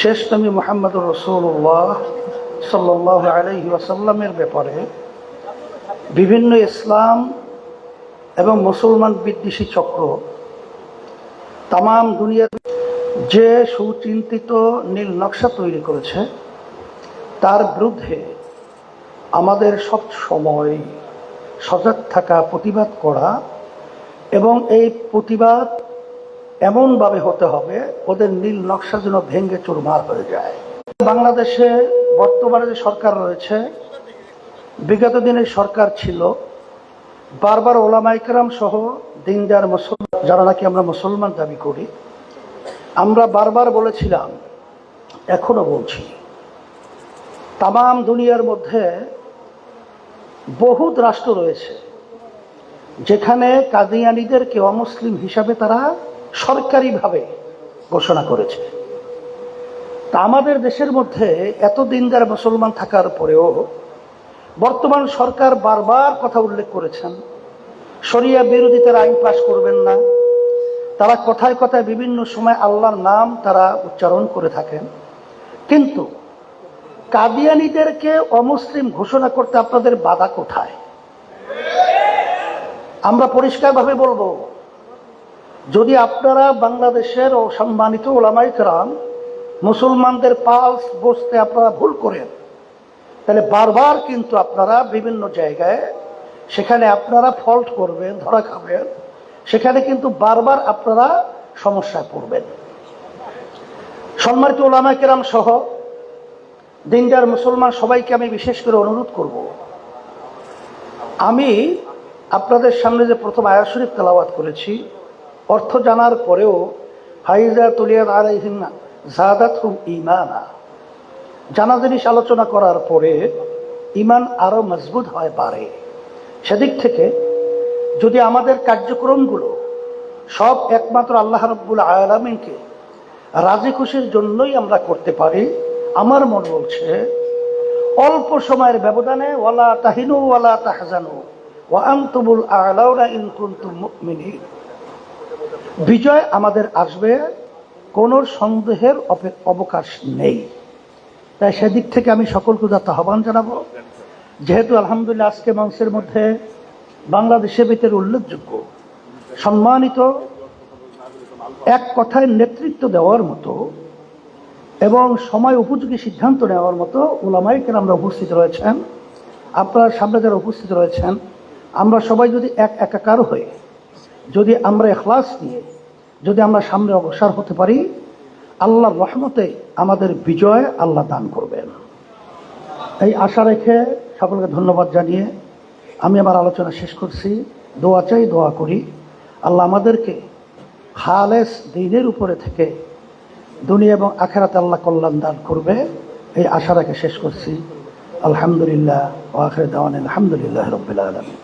শেষ নবী মুহাম্মদুর রাসূলুল্লাহ সাল্লাল্লাহু আলাইহি ওয়াসাল্লামের ব্যাপারে বিভিন্ন ইসলাম এবং মুসলমান বিদ্বেষী চক্র তাম দুনিয়ার যে সুচিন্তিত নীল নকশা তৈরি করেছে তার বিরুদ্ধে আমাদের সব সময় সজাগ থাকা, প্রতিবাদ করা, এবং এই প্রতিবাদ এমনভাবে হতে হবে ওদের নীল নকশা যেন ভেঙে চুরমার হয়ে যায়। বাংলাদেশে বর্তমানে যে সরকার রয়েছে, বিগত দিনের সরকার ছিল, বারবার ওলামায়ে কেরাম সহ দিনদার মুসলমান যারা নাকি আমরা মুসলমান দাবি করি, আমরা বারবার বলেছিলাম, এখনো বলছি, তাম দুনিয়ার মধ্যে বহুত রাষ্ট্র রয়েছে যেখানে কাদিয়ানীদেরকে অমুসলিম হিসাবে তারা সরকারিভাবে ঘোষণা করেছে। তা আমাদের দেশের মধ্যে এত দিনদার মুসলমান থাকার পরেও বর্তমান সরকার বারবার কথা উল্লেখ করেছেন, শরিয়া বিরোধী তারা আইন পাশ করবেন না। তারা কথায় কথায় বিভিন্ন সময় আল্লাহর নাম তারা উচ্চারণ করে থাকেন, কিন্তু কাদিয়ানীদেরকে অমুসলিম ঘোষণা করতে আপনাদের বাধা কোথায়? আমরা পরিষ্কারভাবে বলবো, যদি আপনারা বাংলাদেশের সম্মানিত ওলামায়ে কেরাম মুসলমানদের পালস বসতে আপনারা ভুল করেন, তাহলে বারবার কিন্তু আপনারা বিভিন্ন জায়গায় সেখানে আপনারা ফল্ট করবেন, ধরা খাবেন, সেখানে কিন্তু বারবার আপনারা সমস্যায় পড়বেন। সম্মানিত ওলামায়ে কেরাম সহ দিনদার মুসলমান সবাইকে আমি বিশেষ করে অনুরোধ করব, আমি আপনাদের সামনে যে প্রথম আয়াত শরীফ তেলাওয়াত করেছি, অর্থ জানার পরেও ফাইজা তুলিয়াত আলাইহিন্না যাদাতহুম ঈমানা, জানা জিনিস আলোচনা করার পরে ঈমান আরো মজবুত হয়, বাড়ে। সেদিক থেকে যদি আমাদের কার্যক্রমগুলো সব একমাত্র আল্লাহ রাব্বুল আলামিনকে রাজি খুশির জন্যই আমরা করতে পারি, আমার মন বলছে অল্প সময়ের ব্যবধানে ওয়ালা তাহিনু ওয়ালা তাহজানু ওয়া আনতুমুল আ'লাউনা ইন কুনতুম মুমিনিন, বিজয় আমাদের আসবে, কোনো সন্দেহের অবকাশ নেই। তাই সেদিক থেকে আমি সকলকে যাতে আহ্বান জানাবো, যেহেতু আলহামদুলিল্লাহ আজকে মঞ্চের মধ্যে বাংলাদেশের ভিতরে উল্লেখযোগ্য সম্মানিত এক কথায় নেতৃত্ব দেওয়ার মতো এবং সময় উপযোগী সিদ্ধান্ত নেওয়ার মতো ওলামায়ে কেরামরা উপস্থিত রয়েছেন, আপনার সামনে যারা উপস্থিত রয়েছেন, আমরা সবাই যদি একাকার হয়ে যদি আমরা ইখলাস নিয়ে যদি আমরা সামনে অগ্রসর হতে পারি, আল্লাহর রহমতে আমাদের বিজয় আল্লাহ দান করবেন। এই আশা রেখে সকলকে ধন্যবাদ জানিয়ে আমি আমার আলোচনা শেষ করছি। দোয়া চাই, দোয়া করি আল্লাহ আমাদেরকে খালেস দ্বীনের উপরে থেকে দুনিয়া এবং আখিরাতে আল্লাহ কল্যাণ দান করবে, এই আশা রেখে শেষ করছি। আলহামদুলিল্লাহ ওয়া আখিরু দাওয়ানা আলহামদুলিল্লাহি রাব্বিল আলামিন।